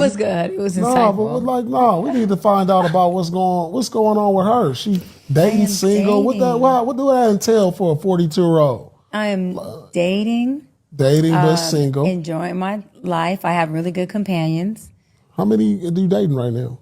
was good. It was No, insightful. but we need to find out about what's going on with her. She dating, single. Dating. What do that entail for a 42-year-old? I am dating. Dating but single. Enjoying my life. I have really good companions. How many are you dating right now?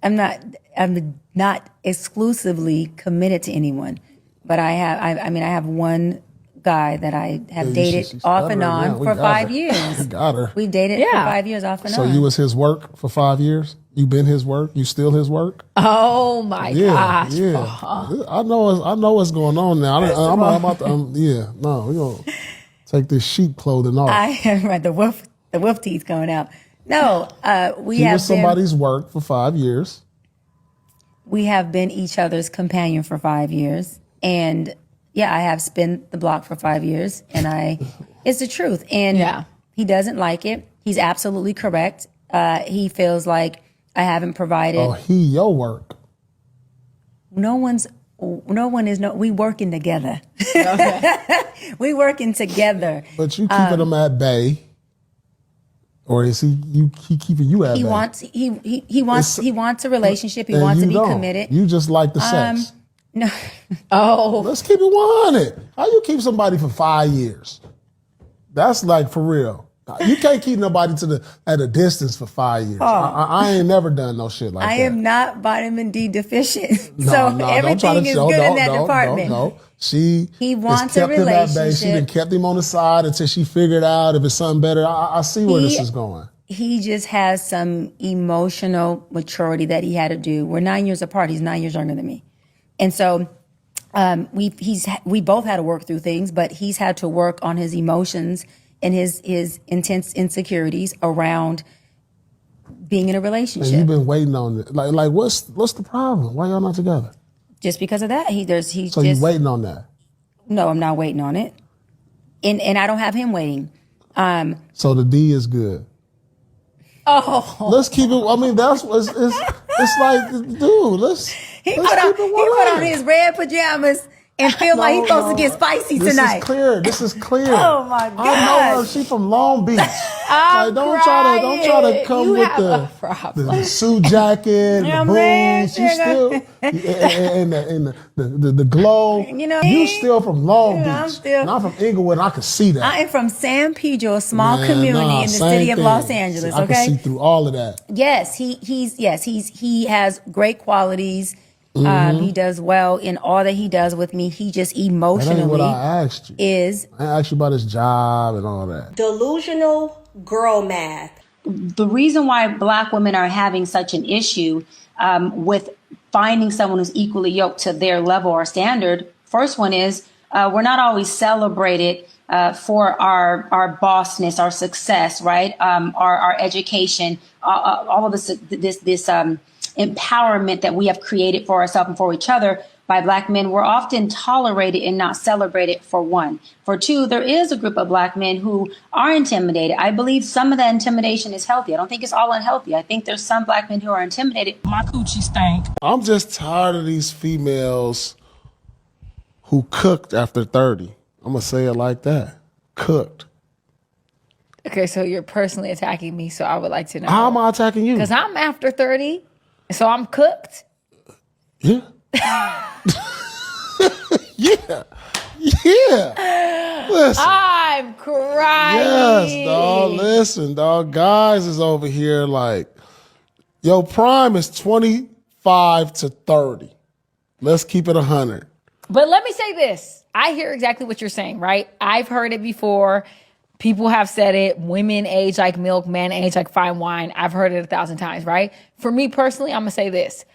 I'm not exclusively committed to anyone, but I have one guy that I have dated she's off and on for 5 years. We got her. We've dated for 5 years off and on. So you was his work for 5 years? You been his work? You still his work? Oh my gosh. Yeah. I know what's going on now. We're gonna take this sheep clothing off. Right, the wolf teeth going out. No, he was somebody's work for 5 years. We have been each other's companion for 5 years. And yeah, I have spun the block for 5 years, and it's the truth. And he doesn't like it. He's absolutely correct. He feels like I haven't provided. Oh, your work. We working together. Okay. We working together. But you keeping him at bay. Or is he keeping you at bay? He wants a relationship. He wants to be committed. You just like the sex. No. Oh. Let's keep it 100. How you keep somebody for 5 years? That's like for real. You can't keep nobody at a distance for 5 years. I ain't never done no shit like that. I am not vitamin D deficient. Everything is good in that department. No. He wants a relationship. She done kept him on the side until she figured out if it's something better. I see where this is going. He just has some emotional maturity that he had to do. We're 9 years apart. He's 9 years younger than me. And so we both had to work through things, but he's had to work on his emotions and his intense insecurities around being in a relationship. And you've been waiting on it. Like what's the problem? Why y'all not together? Just because of that, So you waiting on that? No, I'm not waiting on it, and I don't have him waiting. So the D is good. Oh, let's keep it. I mean, that's what it's like, dude. He put on his red pajamas and feel like he's supposed to get spicy tonight. This is clear. Oh my God! I know her. She from Long Beach. Don't try to come with the suit jacket, the boots. You still and the glow. You still from Long Beach. And I'm from Inglewood. And I can see that. I am from San Pedro, a small community in the city of Los Angeles. I can see through all of that. Yes, he has great qualities. He does well in all that he does with me. He just emotionally that ain't what I asked you. I asked you about his job and all that. Delusional girl math. The reason why Black women are having such an issue with finding someone who's equally yoked to their level or standard, first one is we're not always celebrated for our bossness, our success, right? Our education, all of this empowerment that we have created for ourselves and for each other by Black men. We're often tolerated and not celebrated, for one. For two, there is a group of Black men who are intimidated. I believe some of that intimidation is healthy. I don't think it's all unhealthy. I think there's some Black men who are intimidated. My coochie stank. I'm just tired of these females who cooked after 30. I'm going to say it like that. Cooked. Okay, so you're personally attacking me, so I would like to know. How am I attacking you? Because I'm after 30, so I'm cooked. Yeah. Yeah. Listen. I'm crying. Yes, dog. Listen, dog. Guys is over here like, your prime is 25 to 30. Let's keep it 100. But let me say this. I hear exactly what you're saying, right? I've heard it before. People have said it. Women age like milk, men age like fine wine. I've heard it 1,000 times, right? For me personally, I'm going to say this.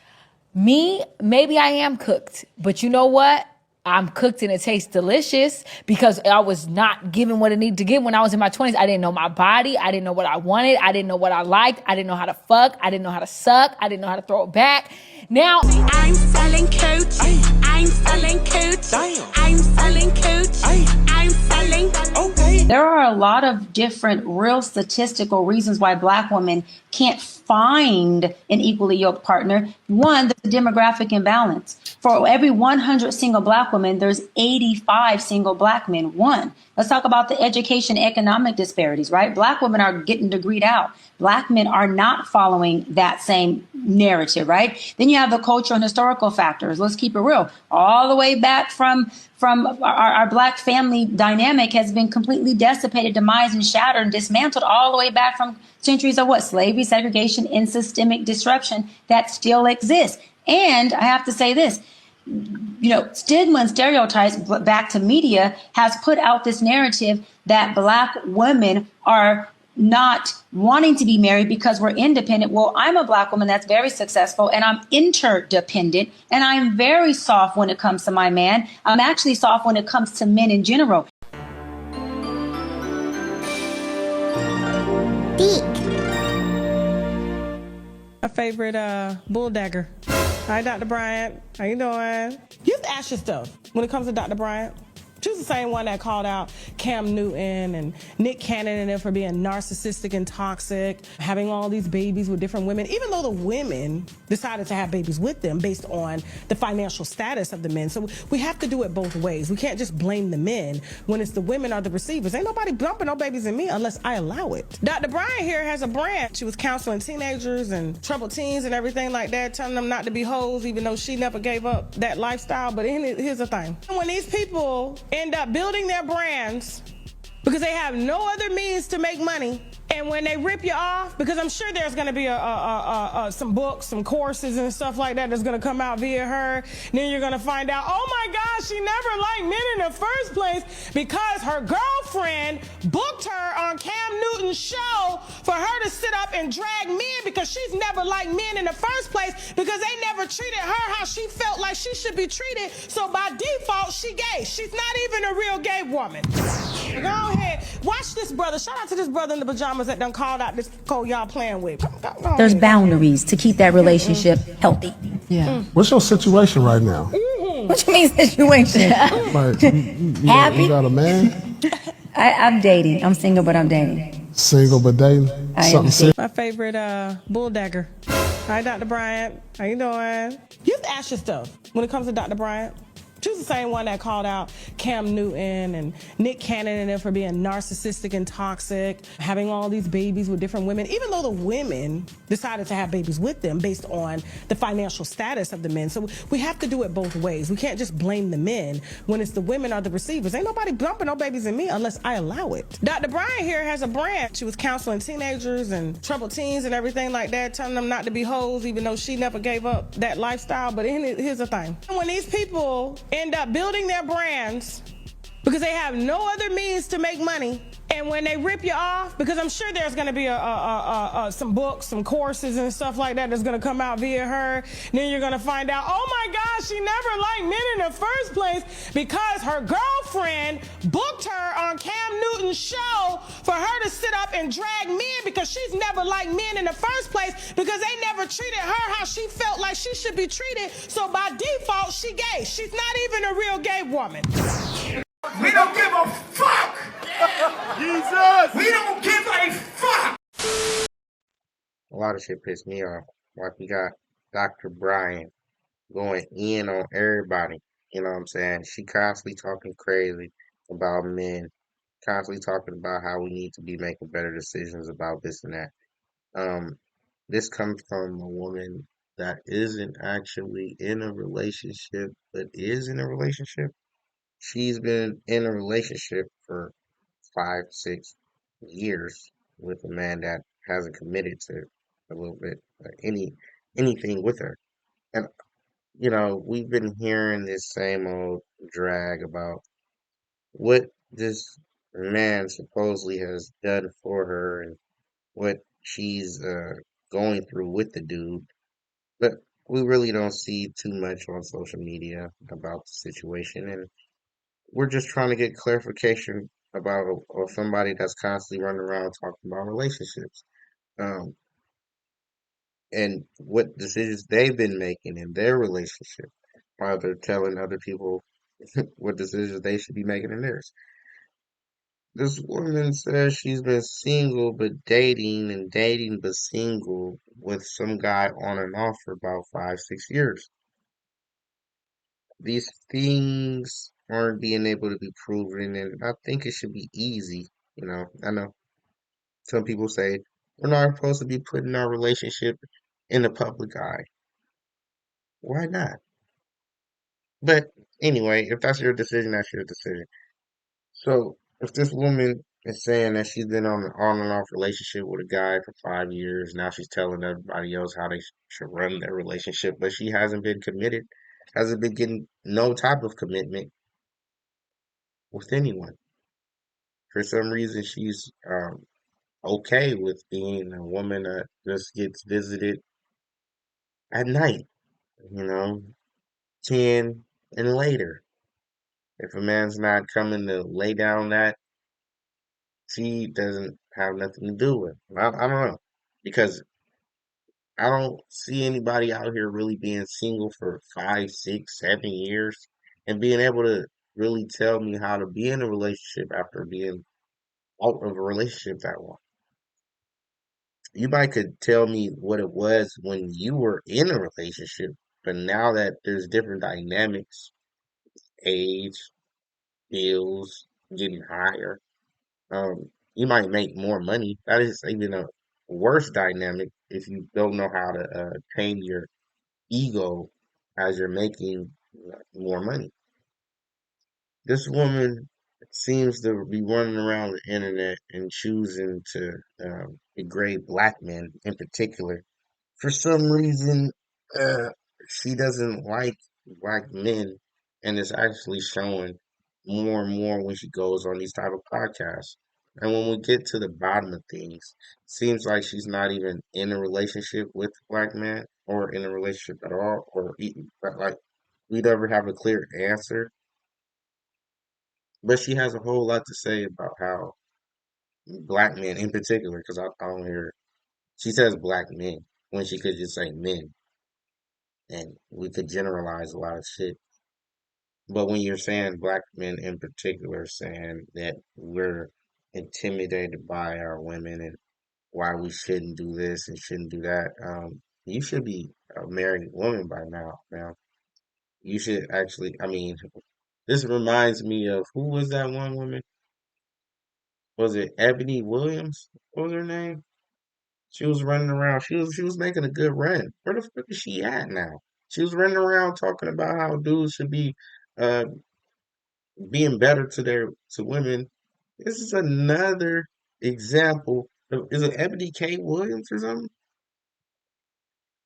Maybe I am cooked, but you know what? I'm cooked and it tastes delicious because I was not given what I needed to give when I was in my 20s. I didn't know my body. I didn't know what I wanted. I didn't know what I liked. I didn't know how to fuck. I didn't know how to suck. I didn't know how to throw it back. Now I'm selling coochie. I'm selling cooch. Damn. I'm selling cooch. Ay. I'm selling. Okay. There are a lot of different real statistical reasons why Black women can't find an equally yoked partner. One, there's a demographic imbalance. For every 100 single Black women, there's 85 single Black men. One, let's talk about the education economic disparities, right? Black women are getting degreed out. Black men are not following that same narrative, right? Then you have the cultural and historical factors. Let's keep it real. All the way back from our Black family dynamic has been completely decimated, demised, and shattered and dismantled all the way back from centuries of what? Slavery, segregation, and systemic disruption that still exists. And I have to say this, stigma and stereotypes back to media has put out this narrative that Black women are not wanting to be married because we're independent. Well, I'm a Black woman that's very successful and I'm interdependent and I'm very soft when it comes to my man. I'm actually soft when it comes to men in general. My favorite bull dagger. Hi, Dr. Bryant. How you doing? You have to ask yourself when it comes to Dr. Bryant. She's the same one that called out Cam Newton and Nick Cannon and them for being narcissistic and toxic, having all these babies with different women, even though the women decided to have babies with them based on the financial status of the men. So we have to do it both ways. We can't just blame the men when it's the women are the receivers. Ain't nobody bumping no babies in me unless I allow it. Dr. Bryant here has a brand. She was counseling teenagers and troubled teens and everything like that, telling them not to be hoes, even though she never gave up that lifestyle. But here's the thing. When these people end up building their brands because they have no other means to make money, and when they rip you off, because I'm sure there's going to be some books, some courses and stuff like that that's going to come out via her, and then you're going to find out, oh my gosh, she never liked men in the first place because her girlfriend booked her on Cam Newton's show for her to sit up and drag men because she's never liked men in the first place because they never treated her how she felt like she should be treated, so by default, she gay. She's not even a real gay woman. Go ahead. Watch this brother. Shout out to this brother in the pajamas that done called out this code y'all playing with. Go There's ahead. boundaries to keep that relationship healthy. Yeah. What's your situation right now? What you mean situation? Like, you got a man? I'm dating. I'm single, but I'm dating. Single but dating? Something serious? My favorite bull dagger. Hi, Dr. Bryant. How you doing? You have to ask yourself when it comes to Dr. Bryant. She's the same one that called out Cam Newton and Nick Cannon and them for being narcissistic and toxic, having all these babies with different women, even though the women decided to have babies with them based on the financial status of the men. So we have to do it both ways. We can't just blame the men when it's the women are the receivers. Ain't nobody bumping no babies in me unless I allow it. Dr. Bryant here has a brand. She was counseling teenagers and troubled teens and everything like that, telling them not to be hoes, even though she never gave up that lifestyle. But here's the thing. When these people end up building their brands because they have no other means to make money, and when they rip you off, because I'm sure there's going to be some books, some courses and stuff like that that's going to come out via her, and then you're going to find out, oh my gosh, she never liked men in the first place because her girlfriend booked her on Cam Newton's show for her to sit up and drag men because she's never liked men in the first place because they never treated her how she felt like she should be treated, so by default, she gay. She's not even a real gay woman. We don't give a fuck. Jesus. We don't give a fuck. A lot of shit pissed me off. Like we got Dr. Bryant going in on everybody. You know what I'm saying? She constantly talking crazy about men, constantly talking about how we need to be making better decisions about this and that. This comes from a woman that isn't actually in a relationship, but is in a relationship. She's been in a relationship for 5, 6 years with a man that hasn't committed to a little bit anything with her. And we've been hearing this same old drag about what this man supposedly has done for her and what she's going through with the dude. But we really don't see too much on social media about the situation, and we're just trying to get clarification about or somebody that's constantly running around talking about relationships, um, and what decisions they've been making in their relationship. while they're telling other people what decisions they should be making in theirs. This woman says she's been single but dating and dating but single with some guy on and off for about 5, 6 years. These things aren't being able to be proven, and I think it should be easy. I know some people say we're not supposed to be putting our relationship in the public eye. Why not? But anyway, if that's your decision, that's your decision. So if this woman is saying that she's been on an on and off relationship with a guy for 5 years, now she's telling everybody else how they should run their relationship, but she hasn't been committed, hasn't been getting no type of commitment with anyone. For some reason, she's okay with being a woman that just gets visited at night, you know, 10 and later. If a man's not coming to lay down that, she doesn't have nothing to do with. I don't know. Because I don't see anybody out here really being single for 5, 6, 7 years and being able to really tell me how to be in a relationship after being out of a relationship that long. You might could tell me what it was when you were in a relationship, but now that there's different dynamics, age, bills getting higher, you might make more money. That is even a worse dynamic if you don't know how to tame your ego as you're making more money. This woman seems to be running around the internet and choosing to degrade black men in particular. For some reason, uh, she doesn't like black men, and it's actually showing more and more when she goes on these type of podcasts. And when we get to the bottom of things, seems like she's not even in a relationship with black men or in a relationship at all, or even, but like we'd ever have a clear answer. But she has a whole lot to say about how black men, in particular, because I don't hear she says black men when she could just say men, and we could generalize a lot of shit. But when you're saying black men in particular, saying that we're intimidated by our women and why we shouldn't do this and shouldn't do that, you should be a married woman by now, man. You should actually, I mean, this reminds me of who was that one woman? Was it Ebony Williams? What was her name? She was running around. She was making a good run. Where the fuck is she at now? She was running around talking about how dudes should be uh being better to women. This is another example of, is it Ebony K. Williams or something?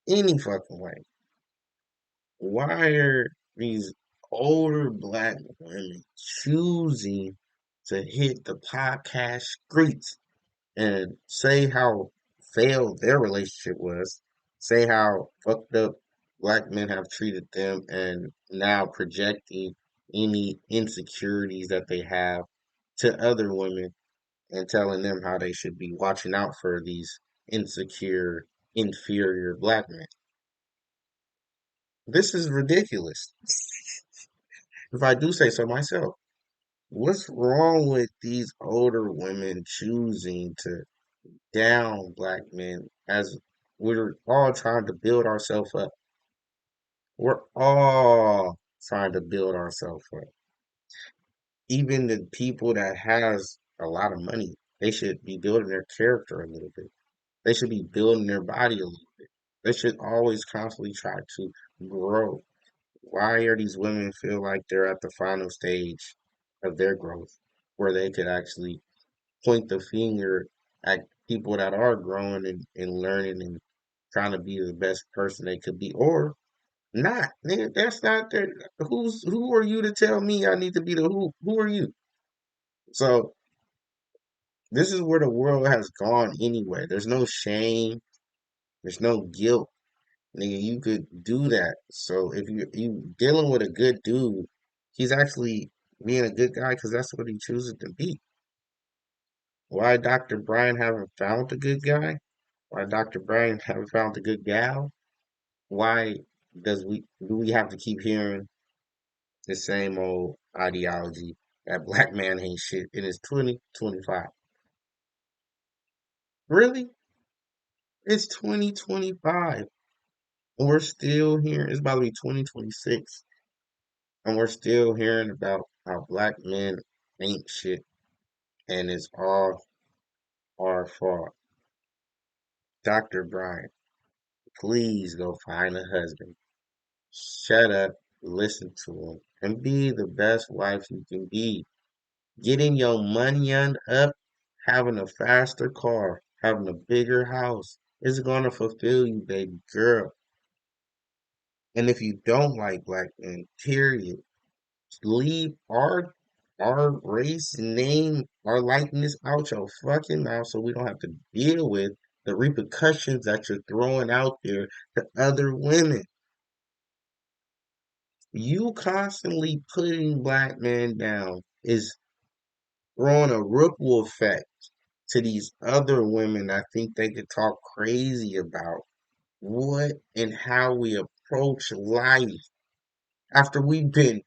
Any fucking way. Why are these older black women choosing to hit the podcast streets and say how failed their relationship was, say how fucked up black men have treated them, and now projecting any insecurities that they have to other women and telling them how they should be watching out for these insecure, inferior black men. This is ridiculous. If I do say so myself. What's wrong with these older women choosing to down black men as we're all trying to build ourselves up? We're all trying to build ourselves up. Even the people that has a lot of money, they should be building their character a little bit. They should be building their body a little bit. They should always constantly try to grow. Why are these women feel like they're at the final stage of their growth where they could actually point the finger at people that are growing and learning and trying to be the best person they could be, or not? Nigga, that's not their. Who are you to tell me I need to be the who? Who are you? So this is where the world has gone anyway. There's no shame. There's no guilt. Nigga, you could do that. So if you dealing with a good dude, he's actually being a good guy because that's what he chooses to be. Why Dr. Bryant haven't found a good guy? Why Dr. Bryant haven't found a good gal? Why Do we have to keep hearing the same old ideology that black man ain't shit? It is 2025. Really? It's 2025. And we're still hearing, it's about to be 2026. And we're still hearing about how black men ain't shit. And it's all our fault. Dr. Bryant, please go find a husband. Shut up, listen to him, and be the best wife you can be. Getting your money on up, having a faster car, having a bigger house is gonna fulfill you, baby girl. And if you don't like black men, period, leave our race, name, our likeness out your fucking mouth so we don't have to deal with the repercussions that you're throwing out there to other women. You constantly putting black men down is throwing a ripple effect to these other women I think they could talk crazy about what and how we approach life after we've been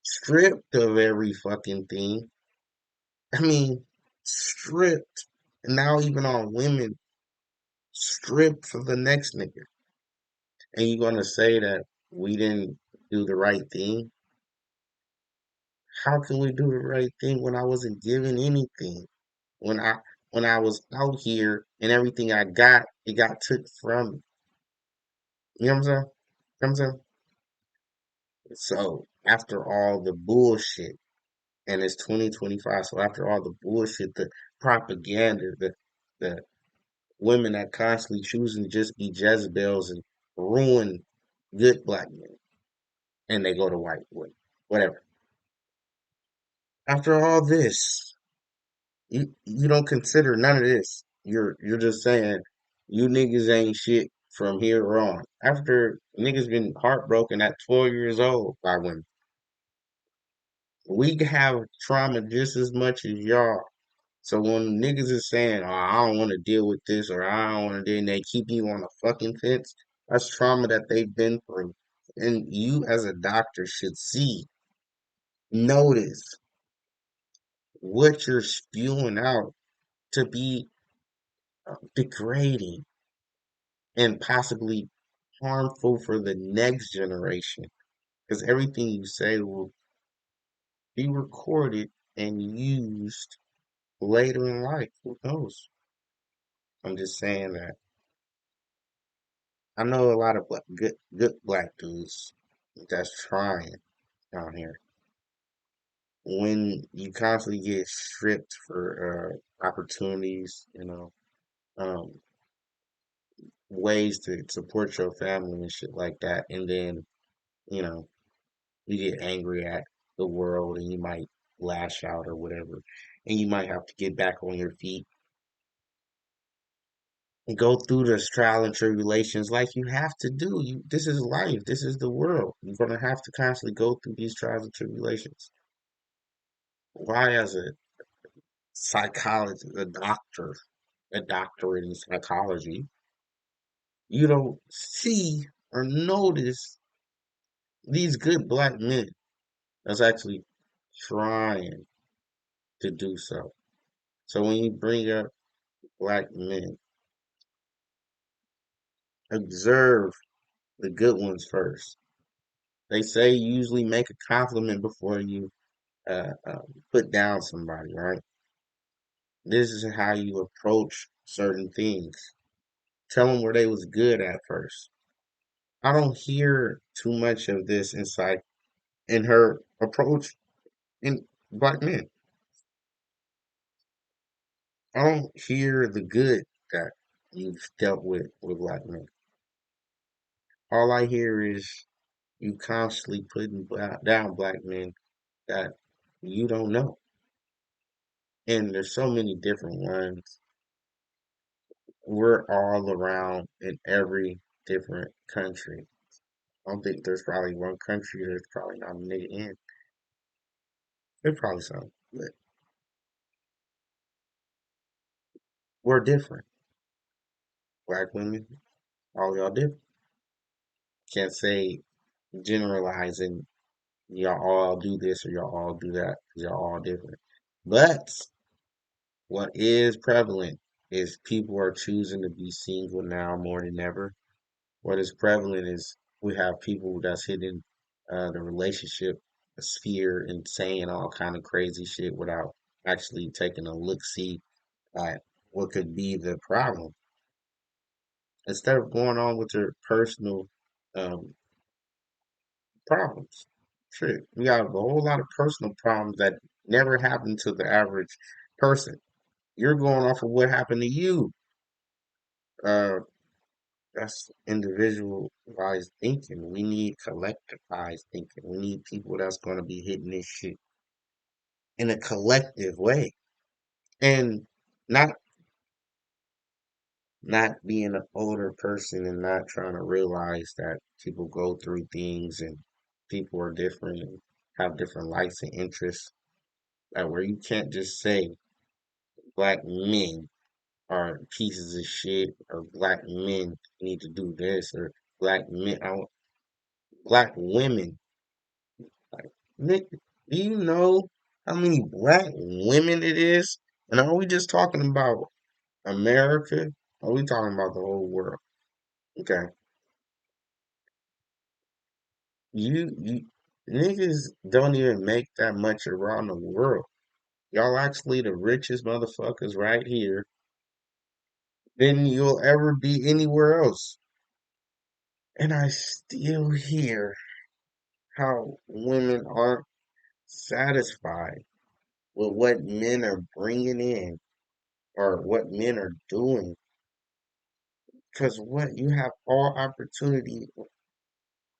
stripped of every fucking thing. I mean, stripped. And now even on women, stripped for the next nigga. And you gonna say that we didn't do the right thing? How can we do the right thing when I wasn't given anything? When I was out here and everything I got, it got took from me. You know what I'm saying? You know what I'm saying? So after all the bullshit, and it's 2025, so after all the bullshit, the propaganda, the women that constantly choosing to just be Jezebels and ruin good black men, and they go to white women, whatever. After all this, you don't consider none of this. You're just saying you niggas ain't shit from here on. After niggas been heartbroken at 12 years old by women, we have trauma just as much as y'all. So when niggas is saying, "Oh, I don't want to deal with this," or "I don't want to," and they keep you on a fucking fence, that's trauma that they've been through, and you as a doctor should see, notice what you're spewing out to be degrading and possibly harmful for the next generation. Because everything you say will be recorded and used later in life. Who knows? I'm just saying that. I know a lot of good black dudes that's trying down here. When you constantly get stripped for opportunities, um, ways to support your family and shit like that, and then you know you get angry at the world and you might lash out or whatever, and you might have to get back on your feet and go through this trial and tribulations like you have to do. This is life. This is the world. You're gonna have to constantly go through these trials and tribulations. Why, as a psychologist, a doctorate in psychology, you don't see or notice these good black men that's actually trying to do so. So when you bring up black men, observe the good ones first. They say you usually make a compliment before you put down somebody, right? This is how you approach certain things. Tell them where they was good at first. I don't hear too much of this insight in her approach in black men. I don't hear the good that you've dealt with black men. All I hear is you constantly putting down black men that you don't know. And there's so many different ones. We're all around in every different country. I don't think there's probably one country that's probably not a nigga in. There's probably some, but we're different. Black women, all y'all different. can't say generalizing y'all all do this or y'all all do that, 'cause y'all all different. But what is prevalent is people are choosing to be single now more than ever. What is prevalent is we have people that's hitting the relationship sphere and saying all kind of crazy shit without actually taking a look see at what could be the problem. Instead of going on with your personal um, problems. Shit, we got a whole lot of personal problems that never happen to the average person. You're going off of what happened to you. Uh, that's individualized thinking. We need collectivized thinking. We need people that's going to be hitting this shit in a collective way, and not not being an older person and not trying to realize that people go through things and people are different and have different likes and interests. Like where you can't just say black men are pieces of shit or black men need to do this or black men, black women. Like, Nick, do you know how many black women it is? And are we just talking about America? Or are we talking about the whole world? Okay. You niggas don't even make that much around the world. Y'all actually the richest motherfuckers right here than you'll ever be anywhere else. And I still hear how women aren't satisfied with what men are bringing in or what men are doing. Because what you have all opportunity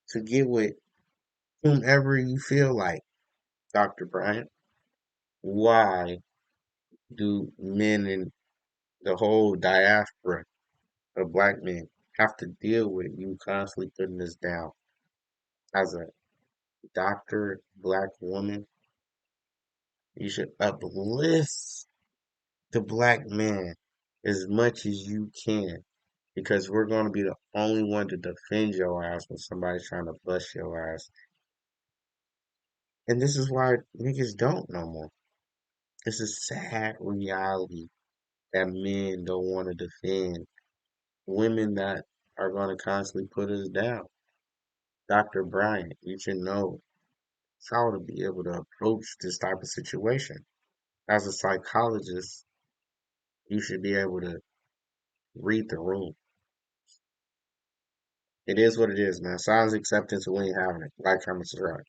to get with whomever you feel like, Dr. Bryant. Why do men in the whole diaspora of black men have to deal with you constantly putting this down? As a doctor, black woman, you should uplift the black man as much as you can because we're going to be the only one to defend your ass when somebody's trying to bust your ass. And this is why niggas don't no more. It's a sad reality that men don't want to defend women that are going to constantly put us down. Dr. Bryant, you should know how to be able to approach this type of situation. As a psychologist, you should be able to read the room. It is what it is, man. Silence acceptance, we ain't having it. Like, comment, subscribe.